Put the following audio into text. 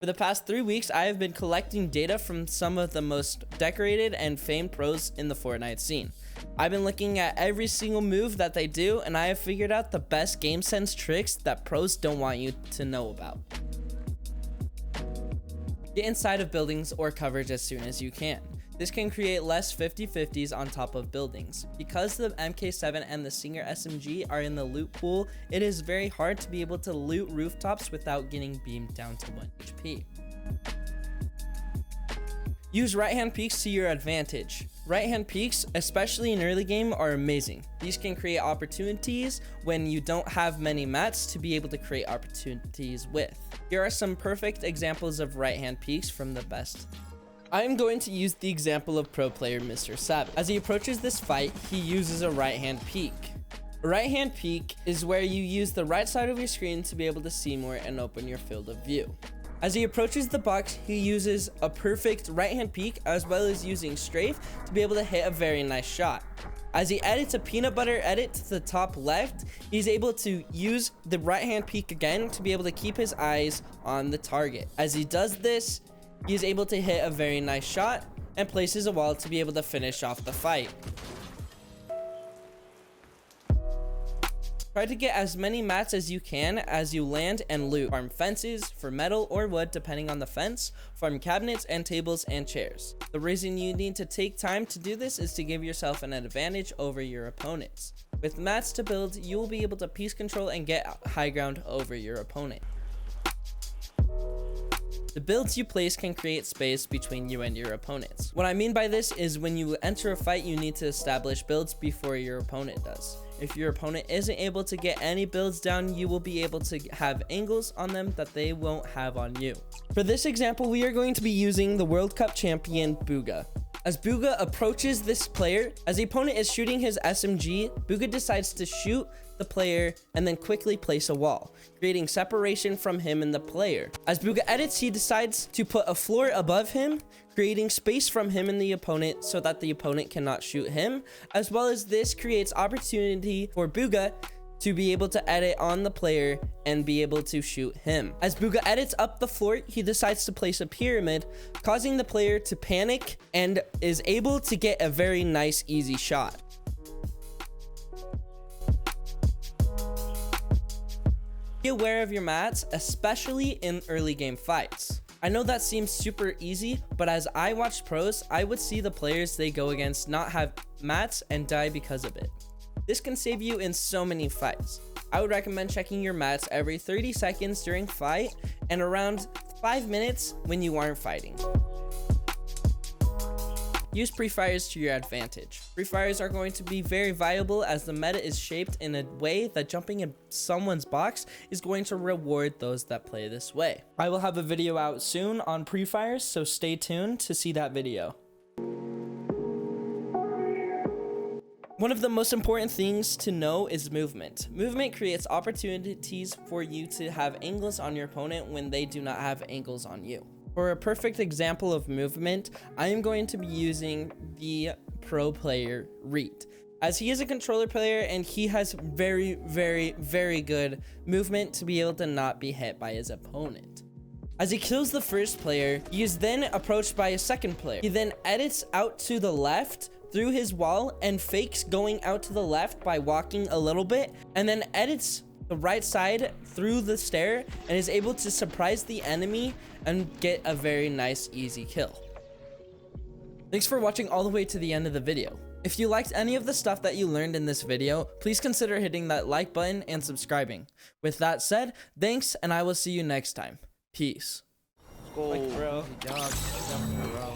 For the past 3 weeks, I have been collecting data from some of the most decorated and famed pros in the Fortnite scene. I've been looking at every single move that they do, and I have figured out the best game sense tricks that pros don't want you to know about. Get inside of buildings or coverage as soon as you can. This can create less 50-50s on top of buildings. Because the MK7 and the Singer SMG are in the loot pool, it is very hard to be able to loot rooftops without getting beamed down to 1 HP. Use right-hand peeks to your advantage. Right-hand peeks, especially in early game, are amazing. These can create opportunities when you don't have many mats to be able to create opportunities with. Here are some perfect examples of right-hand peeks from the best. I am going to use the example of pro player Mr. Savage. As he approaches this fight, he uses a right-hand peek. A right-hand peek is where you use the right side of your screen to be able to see more and open your field of view. As he approaches the box, he uses a perfect right-hand peek as well as using strafe to be able to hit a very nice shot. As he edits a peanut butter edit to the top left, he's able to use the right-hand peek again to be able to keep his eyes on the target. As he does this, he is able to hit a very nice shot and places a wall to be able to finish off the fight. Try to get as many mats as you can as you land and loot. Farm fences for metal or wood depending on the fence. Farm cabinets and tables and chairs. The reason you need to take time to do this is to give yourself an advantage over your opponents. With mats to build, you will be able to piece control and get high ground over your opponent. The builds you place can create space between you and your opponents. What I mean by this is when you enter a fight, you need to establish builds before your opponent does. If your opponent isn't able to get any builds down, you will be able to have angles on them that they won't have on you. For this example, we are going to be using the World Cup champion Bugha. As Bugha approaches this player, as the opponent is shooting his SMG, Bugha decides to shoot the player and then quickly place a wall, creating separation from him and the player. As Bugha edits, he decides to put a floor above him, creating space from him and the opponent so that the opponent cannot shoot him, as well as this creates opportunity for Bugha to be able to edit on the player and be able to shoot him. As Bugha edits up the floor, he decides to place a pyramid, causing the player to panic and is able to get a very nice, easy shot. Be aware of your mats, especially in early game fights. I know that seems super easy, but as I watched pros, I would see the players they go against not have mats and die because of it. This can save you in so many fights. I would recommend checking your mats every 30 seconds during fight and around 5 minutes when you aren't fighting. Use pre-fires to your advantage. Pre-fires are going to be very viable as the meta is shaped in a way that jumping in someone's box is going to reward those that play this way. I will have a video out soon on pre-fires, so stay tuned to see that video. One of the most important things to know is movement. Movement creates opportunities for you to have angles on your opponent when they do not have angles on you. For a perfect example of movement, I am going to be using the pro player Reet, as he is a controller player and he has very, very, very good movement to be able to not be hit by his opponent. As he kills the first player, he is then approached by a second player. He then edits out to the left through his wall and fakes going out to the left by walking a little bit, and then edits the right side through the stair and is able to surprise the enemy and get a very nice, easy kill. Thanks for watching all the way to the end of the video. If you liked any of the stuff that you learned in this video, please consider hitting that like button and subscribing. With that said, thanks, and I will see you next time. Peace. Let's go. Like, bro. Good job, bro.